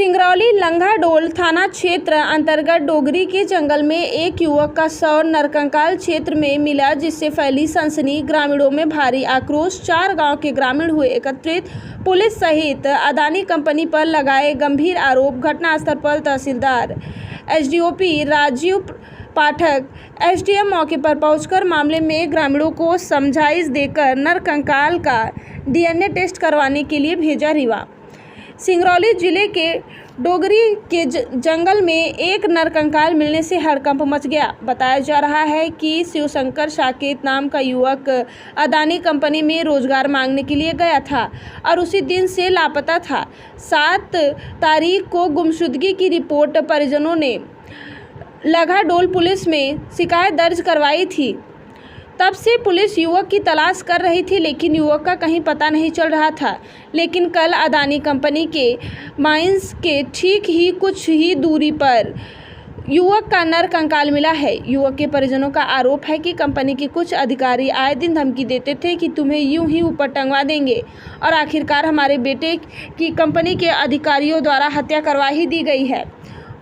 सिंगरौली लंघाडोल थाना क्षेत्र अंतर्गत डोगरी के जंगल में एक युवक का शव नरकंकाल क्षेत्र में मिला, जिससे फैली सनसनी। ग्रामीणों में भारी आक्रोश। 4 गांव के ग्रामीण हुए एकत्रित। पुलिस सहित अदानी कंपनी पर लगाए गंभीर आरोप। घटनास्थल पर तहसीलदार एसडीओपी राजीव पाठक एसडीएम मौके पर पहुंचकर मामले में ग्रामीणों को समझाइश देकर नरकंकाल का डीएनए टेस्ट करवाने के लिए भेजा। रीवा सिंगरौली जिले के डोगरी के जंगल में एक नरकंकाल मिलने से हड़कंप मच गया। बताया जा रहा है कि शिवशंकर साकेत नाम का युवक अदानी कंपनी में रोजगार मांगने के लिए गया था और उसी दिन से लापता था। 7 तारीख को गुमशुदगी की रिपोर्ट परिजनों ने लंघाडोल पुलिस में शिकायत दर्ज करवाई थी। तब से पुलिस युवक की तलाश कर रही थी, लेकिन युवक का कहीं पता नहीं चल रहा था। लेकिन कल अदानी कंपनी के माइंस के ठीक ही कुछ ही दूरी पर युवक का नरकंकाल मिला है। युवक के परिजनों का आरोप है कि कंपनी के कुछ अधिकारी आए दिन धमकी देते थे कि तुम्हें यूं ही ऊपर टंगवा देंगे, और आखिरकार हमारे बेटे की कंपनी के अधिकारियों द्वारा हत्या करवा ही दी गई है।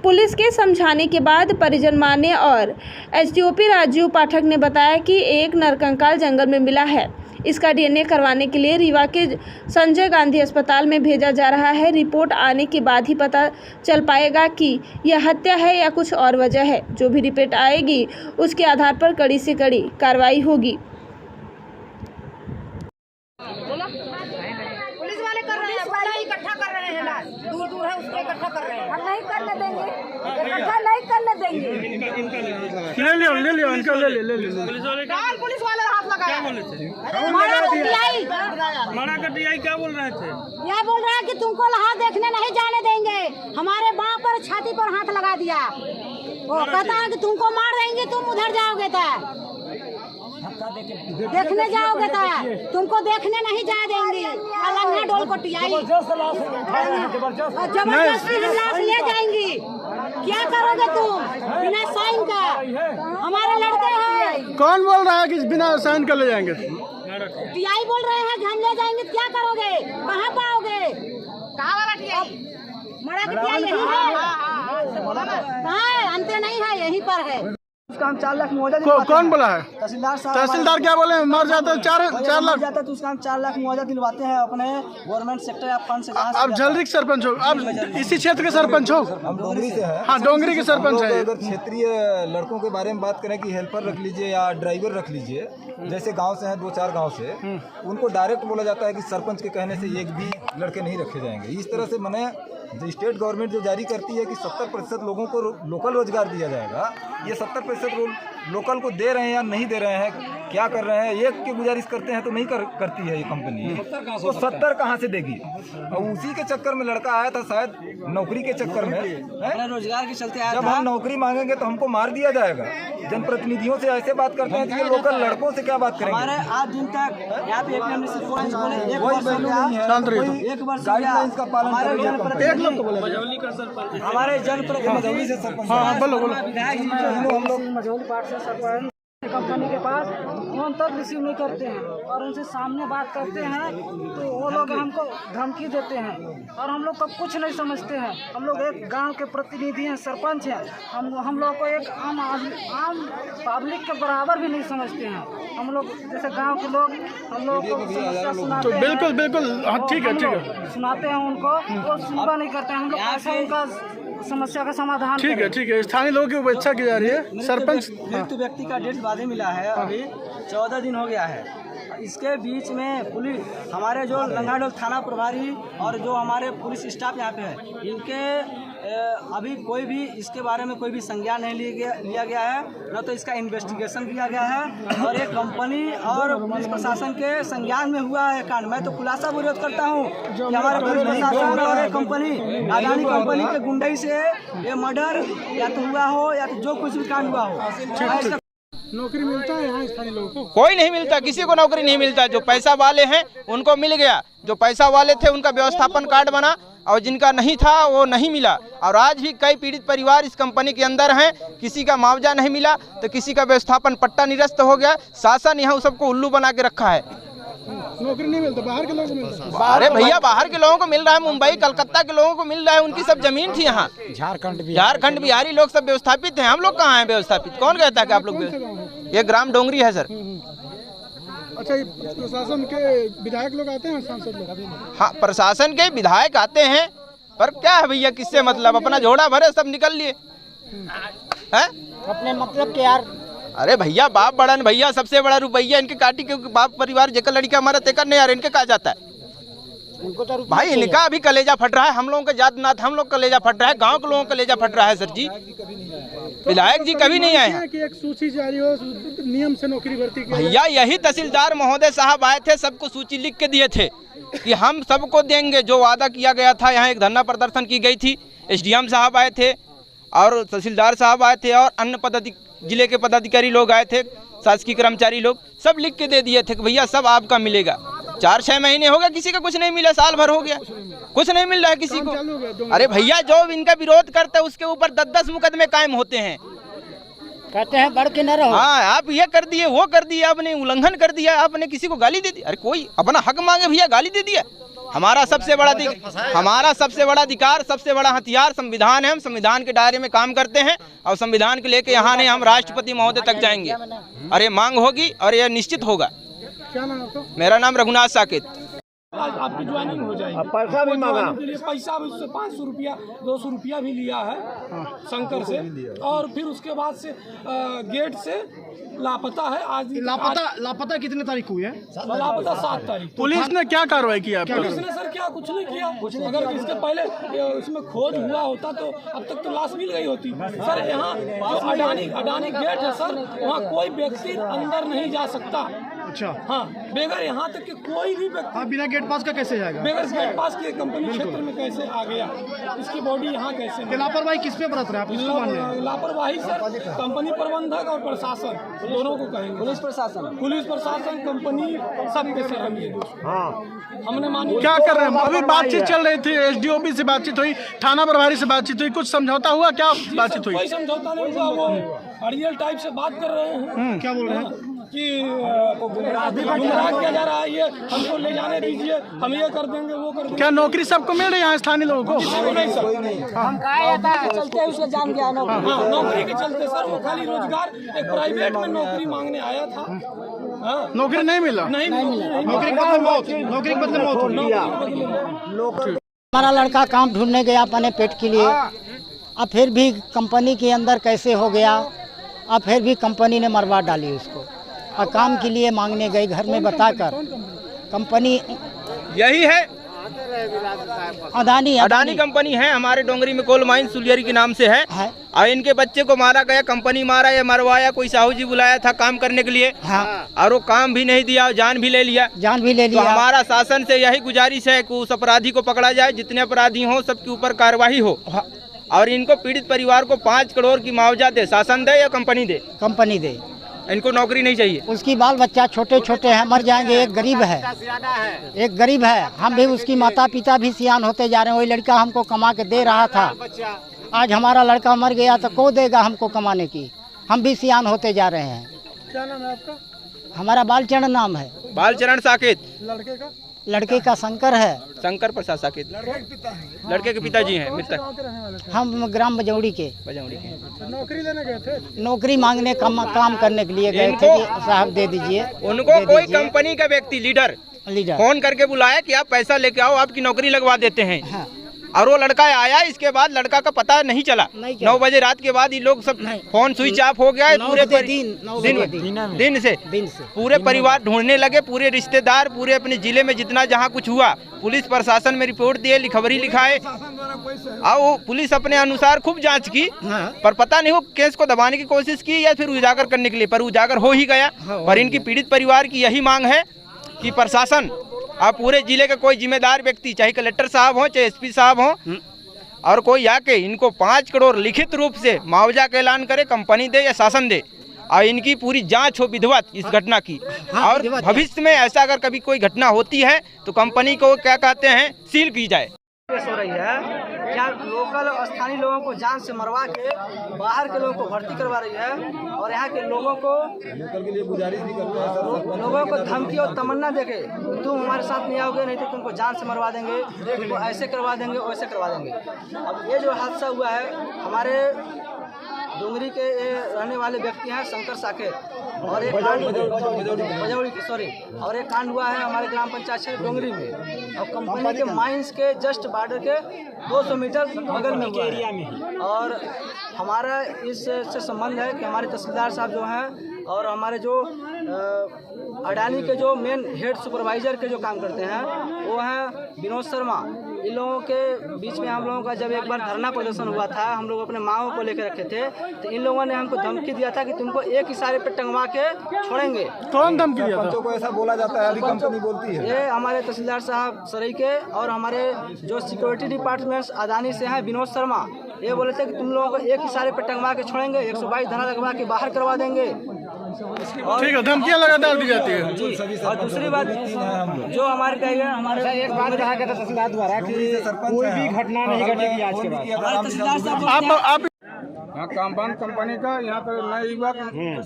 पुलिस के समझाने के बाद परिजन माने और एसडीओपी राजीव पाठक ने बताया कि एक नरकंकाल जंगल में मिला है। इसका डीएनए करवाने के लिए रीवा के संजय गांधी अस्पताल में भेजा जा रहा है। रिपोर्ट आने के बाद ही पता चल पाएगा कि यह हत्या है या कुछ और वजह है। जो भी रिपोर्ट आएगी उसके आधार पर कड़ी से कड़ी कार्रवाई होगी। पुलिस वाले कर रहे हैं, बड़ा इकट्ठा कर रहे हैं, लाश दूर दूर है उसको इकट्ठा कर रहे हैं। हम नहीं करने देंगे, इकट्ठा नहीं करने देंगे। ले लियो इनका ले ले पुलिस वाले हाथ लगाया। मना कर दिया। क्या बोल रहे थे? यह बोल रहा है कि तुमको वहाँ देखने नहीं जाने देंगे। हमारे बाँ पर छाती पर हाथ लगा दिया। वो कहता है कि तुमको मार देंगे, तुम उधर जाओगे तो देखने जाओगे तो तुमको देखने नहीं जाए देंगे। लंघाडोल को टियाई जबरदस्ती लाश ले जाएंगी। क्या करोगे तुम बिना साइन का? हमारे लड़के हैं। कौन बोल रहा है कि बिना साइन कर ले जाएंगे? टियाई बोल रहे हैं कि हम ले जाएंगे। क्या करोगे? कहाँ पाओगे? कहाँ वाला टियाई? मरा की टियाई यही है। कहाँ है? अंत नहीं है, यहीं पर है। उसका हम 4 लाख मुआवजा कौन बोला है? तहसीलदार साहब। तहसीलदार क्या बोले? मर जाता है 4 लाख जाता तो उसका हम 4 लाख मुआवजा दिलवाते हैं अपने गवर्नमेंट सेक्टर या फंड से। आप जल्दी सरपंच हो, आप इसी क्षेत्र के सरपंच हो? हम डोंगरी से हैं। हाँ, डोंगरी के सरपंच है। अगर क्षेत्रीय लड़कों के बारे में बात करें कि हेल्पर रख लीजिए या ड्राइवर रख लीजिए, जैसे गांव से हैं 2-4 गांव से, उनको डायरेक्ट बोला जाता है कि सरपंच के कहने से एक भी लड़के नहीं रखे जाएंगे। इस तरह से मैंने स्टेट गवर्नमेंट जो जारी करती है कि 70% लोगों को लोकल रोजगार दिया जाएगा, ये 70% लोकल को दे रहे हैं या नहीं दे रहे हैं, क्या कर रहे हैं? एक की गुजारिश करते हैं तो नहीं करती है ये कंपनी, तो 70 कहाँ से देगी? और उसी के चक्कर में लड़का आया था, शायद नौकरी के चक्कर में, रोजगार के चलते आया जब हम नौकरी मांगेंगे तो हमको मार दिया जाएगा। जनप्रतिनिधियों से ऐसे बात करते हैं कि लोकल लड़कों से क्या बात करेंगे? हमारे आज दिन तक यहाँ पे एक वर्ष गाइडलाइंस का पालन हमारे जनप्रतिनिधि से सरपंच हम लोग मझौली पार्ट से सरपंच कंपनी के पास फोन तक रिसीव नहीं करते हैं, और उनसे सामने बात करते हैं तो वो लोग हमको धमकी देते हैं, और हम लोग को कुछ नहीं समझते हैं। हम लोग एक गांव के प्रतिनिधि हैं, सरपंच हैं। हम लोग को एक आम पब्लिक के बराबर भी नहीं समझते हैं। हम लोग जैसे गांव के लोग हम लोग को समस्या सुनाते हैं। बिल्कुल ठीक है सुनाते हैं उनको, वो सुनवा नहीं करते हैं। हम लोग कैसे उनका समस्या का समाधान? ठीक है। स्थानीय लोगों की उपेक्षा की जा रही है। सरपंच मृत्यु व्यक्ति का डेट बाद ही मिला है, अभी 14 दिन हो गया है। इसके बीच में पुलिस, हमारे जो लंघाडोल थाना प्रभारी और जो हमारे पुलिस स्टाफ यहाँ पे है, इनके अभी कोई भी इसके बारे में कोई भी संज्ञान नहीं लिया गया है, न तो इसका इन्वेस्टिगेशन किया गया है, और एक कंपनी और पुलिस प्रशासन के संज्ञान में हुआ है कांड। मैं तो खुलासा विरोध करता हूँ कि हमारे पुलिस प्रशासन और एक कंपनी अदानी कंपनी के गुंडई से ये मर्डर या तो हुआ हो या तो जो कुछ भी कांड हुआ हो। नौकरी मिलता है यहाँ स्थानीय लोगों को? कोई नहीं मिलता, किसी को नौकरी नहीं मिलता। जो पैसा वाले हैं उनको मिल गया, जो पैसा वाले थे उनका व्यवस्थापन कार्ड बना, और जिनका नहीं था वो नहीं मिला। और आज भी कई पीड़ित परिवार इस कंपनी के अंदर हैं, किसी का मुआवजा नहीं मिला तो किसी का व्यवस्थापन पट्टा निरस्त हो गया। शासन यहाँ सबको उल्लू बना के रखा है। नौकरी नहीं मिलता, बाहर के लोगों को मिलता। अरे भैया बाहर के लोगों को मिल रहा है, मुंबई कलकत्ता के लोगों को मिल रहा है, उनकी सब जमीन थी यहाँ। झारखंड बिहारी लोग सब व्यवस्थापित हैं, हम लोग कहाँ हैं व्यवस्थापित? कौन कहता है कि आप लोग? ये ग्राम डोंगरी है सर। अच्छा, ये प्रशासन के विधायक लोग आते हैं, सांसद लोग? हाँ, प्रशासन के विधायक आते हैं, पर क्या है भैया, किससे मतलब? अपना झोड़ा भरे सब निकल लिए हैं अपने मतलब के यार। अरे भैया बाप बड़न भैया, सबसे बड़ा रुपया इनके काटी के बाप परिवार जेकर लड़का हमारा तेकर नहीं यार, इनके कहा जाता है उनको तो भाई? इनका अभी कलेजा फट रहा है, हम लोगों का जात नाथ हम लोग कलेजा फट रहा है, गांव के लोगों का कलेजा फट रहा है सर जी। विधायक जी कभी नहीं आए हैं कि एक सूची जारी हो, नियम से नौकरी भर्ती की। भैया। यही तहसीलदार महोदय साहब आए थे, सबको सूची लिख के दिए थे कि हम सबको देंगे जो वादा किया गया था। यहाँ एक धरना प्रदर्शन की गई थी, एसडीएम साहब आए थे और तहसीलदार साहब आए थे और अन्य जिले के पदाधिकारी लोग आए थे, शासकीय कर्मचारी लोग, सब लिख के दे दिए थे कि भैया सब आपका मिलेगा। 4-6 महीने हो गए, किसी का कुछ नहीं मिला, साल भर हो गया, कुछ नहीं मिल रहा है किसी को। अरे भैया जो इनका विरोध करते हैं उसके ऊपर 10-10 मुकदमे कायम होते हैं, कहते हैं बढ़ के न रहो। हाँ, आप ये कर दिए, वो कर दिया, आपने उल्लंघन कर दिया, आपने किसी को गाली दे दी। अरे कोई अपना हक मांगे भैया, गाली दे दिया। हमारा सबसे बड़ा अधिकार, सबसे बड़ा हथियार संविधान है। हम संविधान के दायरे में काम करते हैं और संविधान को लेके यहाँ नहीं, हम राष्ट्रपति महोदय तक जाएंगे और ये मांग होगी और ये निश्चित होगा। क्या नाम है? मेरा नाम रघुनाथ साकेत। आज आपकी ज्वाइनिंग हो जाएगी। पैसा भी मांगा के लिए, पैसा भी उससे 500 रुपया 200 रुपया भी लिया है शंकर से, और फिर उसके बाद से गेट से लापता है। आज लापता कितने तारीख हुई है? लापता 7 तारीख। पुलिस ने क्या कार्रवाई किया? पुलिस ने सर क्या कुछ नहीं किया। अगर इसके पहले इसमें खोज हुआ होता तो अब तक तो लाश मिल गई होती। सर यहाँ जो अडानी गेट है सर, वहाँ कोई व्यक्ति अंदर नहीं जा सकता। अच्छा, हाँ, बगैर यहाँ तक कि कोई भी व्यक्ति बिना गेट पास का कैसे जाएगा? बगैर गेट पास के कंपनी क्षेत्र में कैसे आ गया? इसकी बॉडी यहाँ कैसे? लापरवाही किस पे बरत रहा है? लापरवाही सर कंपनी प्रबंधक और प्रशासन दोनों को कहेंगे। पुलिस प्रशासन कंपनी सब के सर हम ये हमने मानी। क्या कर रहे हैं? अभी बातचीत चल रही थी, एसडीओपी से बातचीत हुई, थाना प्रभारी से बातचीत हुई, कुछ समझौता हुआ? क्या बातचीत हुई? कोई समझौता नहीं हुआ, वो अड़ियल टाइप से बात कर रहे हैं। क्या बोल रहे हैं? कि गुमराह किया जा रहा है, ये हमको ले जाने दीजिए, हम ये कर देंगे, वो कर देंगे। क्या नौकरी सबको मिल रही है यहाँ स्थानीय लोगों को? नहीं सर, हम कहा चलते हैं उसको जान गया ना। हाँ, नौकरी के चलते सर, वो खाली रोजगार एक प्राइवेट में नौकरी मांगने आया था। हाँ, नौकरी नहीं मिला। नहीं नौकरी के बदले मौत। हमारा लड़का काम ढूंढने गया अपने पेट के लिए, अब फिर भी कंपनी के अंदर कैसे हो गया, अब फिर भी कंपनी ने मरवा डाली उसको। और काम के लिए मांगने गए घर में बताकर, कंपनी यही है अडानी कंपनी है, हमारे डोंगरी में कोल माइन सुलियरी के नाम से है। और इनके बच्चे को मारा गया, कंपनी मारा या मरवाया, कोई साहू जी बुलाया था काम करने के लिए। हाँ, और वो काम भी नहीं दिया, जान भी ले लिया। तो हमारा शासन से यही गुजारिश है कि उस अपराधी को पकड़ा जाए, जितने अपराधी हों सबके ऊपर कार्रवाई हो। और इनको पीड़ित परिवार को 5 करोड़ की मुआवजा दे, शासन दे या कंपनी दे। इनको नौकरी नहीं चाहिए। उसकी बाल बच्चा छोटे छोटे हैं, मर जाएंगे। एक गरीब है, हम भी उसकी माता पिता भी सियान होते जा रहे हैं। वही लड़का हमको कमा के दे रहा था, आज हमारा लड़का मर गया तो को देगा हमको कमाने की? हम भी सियान होते जा रहे हैं। क्या नाम है आपका? हमारा बालचरण नाम है। बालचरण साकेत। लड़के का? लड़के का शंकर है। शंकर प्रसाद साकेत लड़के के पिताजी हैं मृतक। हम ग्राम बजौड़ी के। नौकरी लेने गए थे? नौकरी मांगने काम करने के लिए गए थे कि साहब दे दीजिए। उनको कोई कंपनी का व्यक्ति लीडर फोन करके बुलाया कि आप पैसा लेके आओ, आपकी नौकरी लगवा देते हैं। हाँ। और वो लड़का आया, इसके बाद लड़का का पता नहीं चला। 9 बजे रात के बाद ये लोग सब फोन स्विच ऑफ हो गया है। पूरे दिन से पूरे परिवार ढूंढने लगे, पूरे रिश्तेदार, पूरे अपने जिले में जितना जहाँ कुछ हुआ पुलिस प्रशासन में रिपोर्ट दिए, लिखबरी लिखाए। और वो पुलिस अपने अनुसार खूब जांच की, पर पता नहीं वो केस को दबाने की कोशिश की या फिर उजागर करने के लिए, पर उजागर हो ही गया। पर इनकी पीड़ित परिवार की यही मांग है कि प्रशासन आप पूरे जिले के कोई जिम्मेदार व्यक्ति, चाहे कलेक्टर साहब हो चाहे एसपी साहब हो, और कोई आके इनको 5 करोड़ लिखित रूप से मुआवजा का ऐलान करे, कंपनी दे या शासन दे, और इनकी पूरी जांच हो विधिवत इस घटना की। और भविष्य में ऐसा अगर कभी कोई घटना होती है तो कंपनी को क्या कहते हैं, सील की जाए। हो रही है यहाँ लोकल स्थानीय लोगों को जान से मरवा के बाहर के लोगों को भर्ती करवा रही है और यहाँ के लोगों को लोकल के लिए गुजारिश भी करते हैं सर, लोगों को धमकी और तमन्ना देके तुम हमारे साथ नहीं आओगे नहीं तो तुमको जान से मरवा देंगे, तुमको ऐसे करवा देंगे वैसे करवा देंगे। अब ये जो हादसा हुआ है हमारे डोंगरी के रहने वाले व्यक्ति हैं शंकर साकेत और एक और एक कांड हुआ है हमारे ग्राम पंचायत क्षेत्र डोंगरी में और कंपनी के माइंस के जस्ट बॉर्डर के 200 मीटर बगल में हुआ है। और हमारा इससे संबंध है कि हमारे तहसीलदार साहब जो हैं और हमारे जो अडानी के जो मेन हेड सुपरवाइजर के जो काम करते हैं वो हैं विनोद शर्मा। इन लोगों के बीच में हम लोगों का जब एक बार धरना प्रदर्शन हुआ था, हम लोग अपने मांगों को लेकर रखे थे, तो इन लोगों ने हमको धमकी दिया था कि तुमको एक इशारे पे टंगवा के छोड़ेंगे। कौन धमकी दिया था? सरपंचों को ऐसा बोला जाता है, अभी कंपनी बोलती है। ये हमारे तहसीलदार साहब सराय के और हमारे जो सिक्योरिटी डिपार्टमेंट अदानी से हैं विनोद शर्मा, ये बोले थे कि तुम लोगों को एक इशारे पे टंगवा के छोड़ेंगे, 122 धारा लगवा के बाहर करवा देंगे। ठीक है, धमकियां लगातार दी जाती है जी। और दूसरी बात जो हमारे कहेगा हमारे एक बात कहा गया था तहसीलदार द्वारा कि कोई भी घटना नहीं घटेगी आज के बाद। आप हाँ, कामबान कंपनी का यहाँ पर नए युवक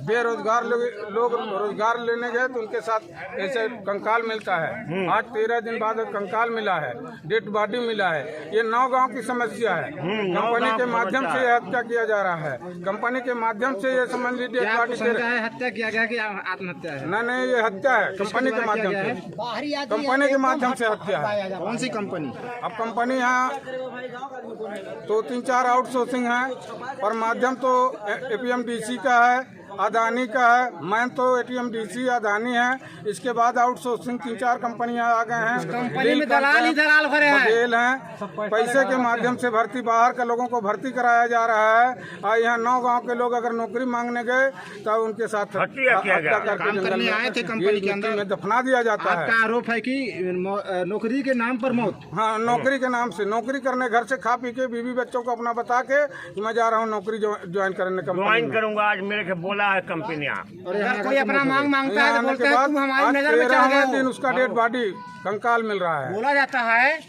बेरोजगार लोग रोजगार लेने गए तो उनके साथ ऐसे कंकाल मिलता है। आज 13 दिन बाद कंकाल मिला है, डेड बॉडी मिला है। ये 9 गांव की समस्या है। कंपनी के माध्यम से हत्या किया जा रहा है। कंपनी के माध्यम से ये समझ लीजिए डेड बॉडी हत्या किया गया कि आत्महत्या है? नहीं, ये हत्या है कंपनी के माध्यम से। कंपनी के माध्यम से हत्या है। कौन सी कंपनी? अब कंपनी यहाँ तो 3-4 आउटसोर्सिंग है और माध्यम तो एपीएमडीसी का है, अदानी का है। मैं तो एटीएमडीसी अदानी है। इसके बाद आउटसोर्सिंग 3-4 कंपनियां आ गए हैं। कंपनी में दलाल ही दलाल भरे हैं। पैसे के माध्यम से भर्ती, बाहर के लोगों को भर्ती कराया जा रहा है। और यहाँ 9 गांव के लोग अगर नौकरी मांगने गए तो उनके साथ हत्या करके जंगल में आए थे, कंपनी के अंदर में दफना दिया जाता है। आपका आरोप है कि नौकरी के नाम पर मौत? हाँ, नौकरी के नाम से नौकरी करने, घर से खा पी के बीवी बच्चों को अपना बता के मैं जा रहा हूँ नौकरी ज्वाइन करने, कंपनी करूंगा आज मेरे को बोला है कंपनियां। और कोई अपना मांग मांगता है तो बोलते हैं तुम हमारी नजर में चढ़ गए। दिन उसका डेड बॉडी कंकाल मिल रहा है। बोला जाता है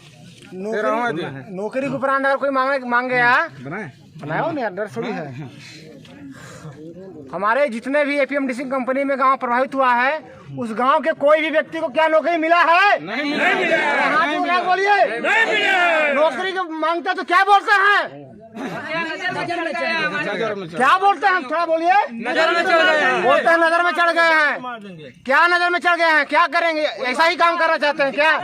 नौकरी के उपरांत अगर कोई मांग गया बनाओ नहीं, डर थोड़ी है। हमारे जितने भी एपीएमडीसी कंपनी में गांव प्रभावित हुआ है उस गांव के कोई भी व्यक्ति को क्या नौकरी मिला है? नहीं मिला। बोलिए नौकरी को मांगता तो क्या बोलते हैं? क्या बोलते हैं? थोड़ा बोलिए। नजर में चढ़ गए हैं। बोलते हैं नजर में चढ़ गए हैं। क्या नजर में चढ़ गए हैं? क्या करेंगे? ऐसा ही काम करना चाहते हैं क्या?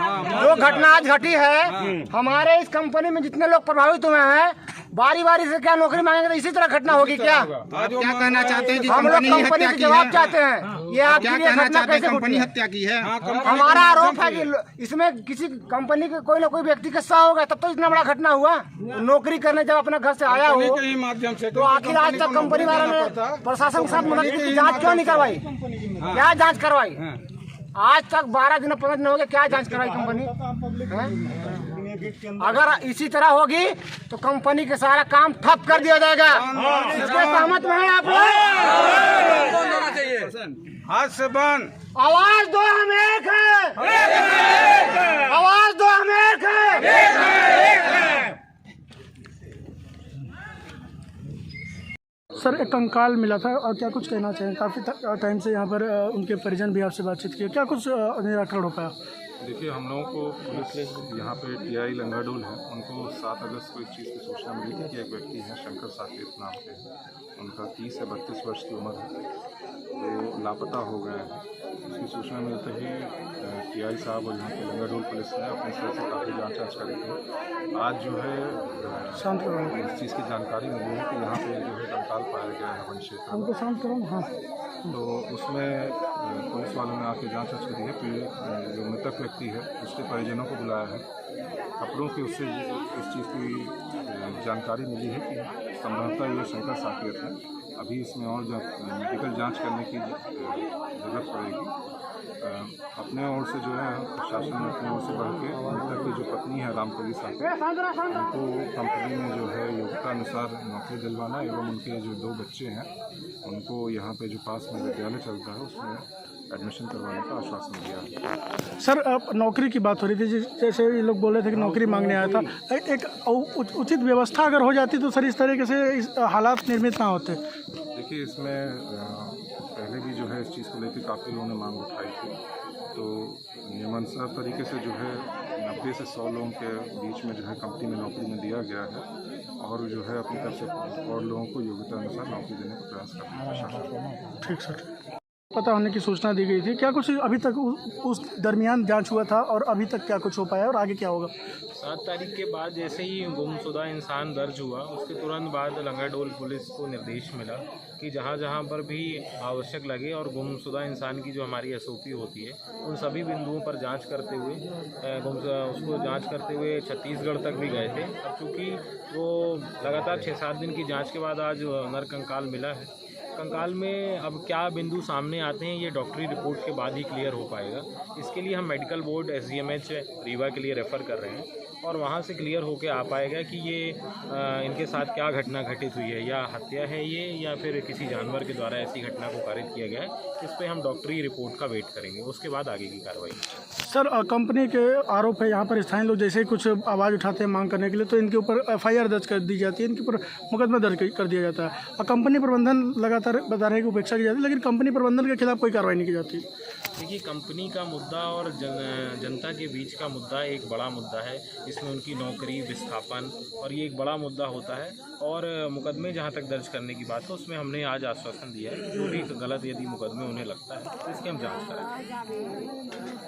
जो घटना आज घटी है हमारे इस कंपनी में जितने लोग प्रभावित हुए हैं बारी बारी से क्या नौकरी मांगेंगे तो इसी तरह घटना होगी क्या? क्या कहना चाहते हैं? हम लोग कंपनी से जवाब चाहते हैं। ये आखिर घटना कैसे कंपनी हत्या की है? हमारा आरोप है कि इसमें किसी कंपनी के कोई ना कोई व्यक्ति का हिस्सा होगा तब तो इतना बड़ा घटना हुआ। नौकरी करने जब अपने घर से आया हो माध्यम से तो आखिर आज तक कंपनी वालों ने प्रशासन के साथ मदद की जांच क्यों नहीं करवाई? क्या जांच करवाई? आज तक 12 दिन 15 दिन हो गए, क्या जांच करवाई कंपनी? अगर इसी तरह होगी तो कंपनी के सारा काम ठप कर दिया जाएगा। इसके सहमत में है आप लोग? हाथ से बंद। आवाज दो, हम एक है। आवाज दो, हम एक है। सर, एक कंकाल मिला था और क्या कुछ कहना चाहिए? काफ़ी टाइम से यहाँ पर उनके परिजन भी आपसे बातचीत किए, क्या कुछ निराकरण हो पाया? देखिए, हम लोगों को पुलिस यहाँ पे टीआई लंगाडोल है, उनको 7 अगस्त को इस चीज़ की सूचना मिली थी कि एक व्यक्ति है शंकर साकेत नाम के, उनका 30 से 32 वर्ष की उम्र है, वो लापता हो गए हैं। उसकी सूचना मिलते ही टीआई साहब और यहाँ के लंगाडोल पुलिस ने अपने स्तर से काफ़ी जाँच करी थी। आज जो है इस चीज़ की जानकारी मिली है कि यहाँ पे जो है कंकाल पाया गया है वन क्षेत्र में। शांत करो। हाँ, तो उसमें पुलिस वालों ने आके जांच करी है। फिर जो मृतक व्यक्ति है उसके परिजनों को बुलाया है। कपड़ों की उससे इस चीज़ की जानकारी मिली है कि संभवतः ये शंकर साकेत है। अभी इसमें और मेडिकल जांच करने की ज़रूरत पड़ेगी। अपने ओर से जो है प्रशासन ने अपने ओर से बढ़ के मृतक की जो पत्नी है रामकली साकेत, उनको कंपनी में जो है योग्यता अनुसार नौकरी दिलवाना एवं उनके जो 2 बच्चे हैं उनको यहाँ पे जो पास में विद्यालय चलता है उसमें एडमिशन करवाने का आश्वासन दिया है। सर अब नौकरी की बात हो रही थी, जैसे ये लोग बोल रहे थे कि नौकरी मांगने आया था, एक उचित व्यवस्था अगर हो जाती तो सर इस तरीके से इस हालात निर्मित ना होते। देखिए, इसमें पहले भी जो है इस चीज़ को लेकर काफ़ी लोगों ने मांग उठाई थी, तो नियमानुसार तरीके से जो है 90 से 100 लोगों के बीच में जो है कंपनी में नौकरी में दिया गया है, और जो है अपनी तरफ से और लोगों को योग्यता अनुसार नौकरी देने का प्रयास करना। ठीक सर, पता होने की सूचना दी गई थी, क्या कुछ अभी तक उस दरमियान जांच हुआ था और अभी तक क्या कुछ हो पाया और आगे क्या होगा? 7 तारीख के बाद जैसे ही गुमशुदा इंसान दर्ज हुआ, उसके तुरंत बाद लंगाडोल पुलिस को निर्देश मिला कि जहाँ जहाँ पर भी आवश्यक लगे और गुमशुदा इंसान की जो हमारी एसओपी होती है उन सभी बिंदुओं पर जांच करते हुए उसको जांच करते हुए छत्तीसगढ़ तक भी गए थे। अब चूँकि वो लगातार 6-7 दिन की जाँच के बाद आज नरकंकाल मिला है। कंकाल में अब क्या बिंदु सामने आते हैं ये डॉक्टरी रिपोर्ट के बाद ही क्लियर हो पाएगा। इसके लिए हम मेडिकल बोर्ड SGMH रीवा के लिए रेफ़र कर रहे हैं और वहाँ से क्लियर होकर आ पाएगा कि ये इनके साथ क्या घटना घटित हुई है, या हत्या है ये या फिर किसी जानवर के द्वारा ऐसी घटना को कारित किया गया है। इस पर हम डॉक्टरी रिपोर्ट का वेट करेंगे, उसके बाद आगे की कार्रवाई। सर कंपनी के आरोप है यहाँ पर स्थानीय लोग जैसे ही कुछ आवाज़ उठाते हैं मांग करने के लिए तो इनके ऊपर FIR दर्ज कर दी जाती है, इनके ऊपर मुकदमा दर्ज कर दिया जाता है और कंपनी प्रबंधन लगातार बता रहे हैं कि उपेक्षा की जाती है, लेकिन कंपनी प्रबंधन के खिलाफ कोई कार्रवाई नहीं की जाती। देखिए, कंपनी का मुद्दा और जनता के बीच का मुद्दा एक बड़ा मुद्दा है। इसमें उनकी नौकरी, विस्थापन और ये एक बड़ा मुद्दा होता है और मुकदमे जहाँ तक दर्ज करने की बात है उसमें हमने आज आश्वासन दिया है। जो भी गलत यदि मुकदमे उन्हें लगता है तो इसकी हम जाँच करेंगे।